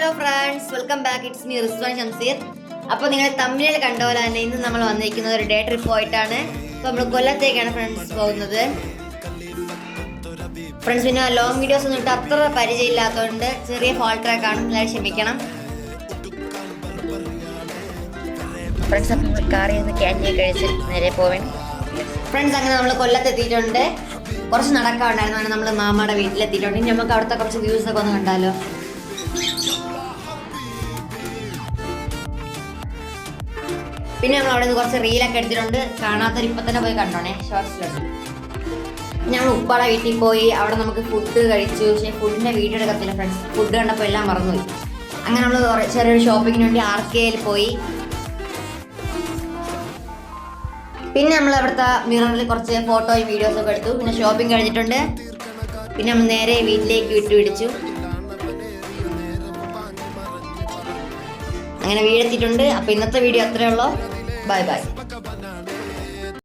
Hello friends, welcome back. It's me Rizwan Shamseer. അപ്പോൾ നിങ്ങൾ തമ്മിൽ കണ്ട പോലെ തന്നെ ഇന്ന് നമ്മൾ വന്നിരിക്കുന്നത് ഒരു ഡേ ട്രിപ്പ് ആയിട്ടാണ്. അപ്പോൾ നമ്മൾ കൊല്ലത്തേക്കാണ് ഫ്രണ്ട്സ് പോകുന്നത്. ഫ്രണ്ട്സ്, പിന്നെ ലോങ് വീഡിയോസ് ഒന്നും ഇട്ട് അത്ര പരിചയമില്ലാത്തതുകൊണ്ട് ചെറിയ ഫോൾട്ട് ട്രാക്കാണ്, എല്ലാവരും ക്ഷമിക്കണം. ഫ്രണ്ട്സ്, അപ്പോൾ നമ്മൾ കാറിൽ നിന്ന് ക്യാൻറ്റീൻ കഴിച്ച് നേരെ പോവാൻ. ഫ്രണ്ട്സ്, അങ്ങനെ നമ്മൾ കൊല്ലത്തെത്തിയിട്ടുണ്ട്. കുറച്ച് നടക്കാറുണ്ടായിരുന്നു. അങ്ങനെ നമ്മൾ മാമയുടെ വീട്ടിലെത്തിയിട്ടുണ്ട്. ഇനി നമുക്ക് അവിടുത്തെ കുറച്ച് വ്യൂസ് ഒക്കെ ഒന്ന് കണ്ടാലോ. പിന്നെ നമ്മൾ അവിടെ നിന്ന് കുറച്ച് റീലൊക്കെ എടുത്തിട്ടുണ്ട്. കാണാത്തൊരു ഇപ്പം തന്നെ പോയി കണ്ടോണേ, ഷോർട്സിലുണ്ട്. ഞങ്ങൾ ഉപ്പാടെ വീട്ടിൽ പോയി. അവിടെ നമുക്ക് ഫുഡ് കഴിച്ചു. പക്ഷേ ഫുഡിൻ്റെ വീഡിയോ എടുക്കത്തില്ല ഫ്രണ്ട്സ്, ഫുഡ് കണ്ടപ്പോൾ എല്ലാം മറന്നുപോയി. അങ്ങനെ നമ്മൾ ചെറിയൊരു ഷോപ്പിങ്ങിന് വേണ്ടി RKയിൽ പോയി. പിന്നെ നമ്മൾ അവിടുത്തെ മിററിൽ കുറച്ച് ഫോട്ടോയും വീഡിയോസൊക്കെ എടുത്തു. പിന്നെ ഷോപ്പിംഗ് കഴിഞ്ഞിട്ടുണ്ട്. പിന്നെ നമ്മൾ നേരെ വീട്ടിലേക്ക് വിട്ടുപിടിച്ചു. അങ്ങനെ വീടെത്തിയിട്ടുണ്ട്. അപ്പോൾ ഇന്നത്തെ വീഡിയോ അത്രയേ ഉള്ളൂ. Bye bye.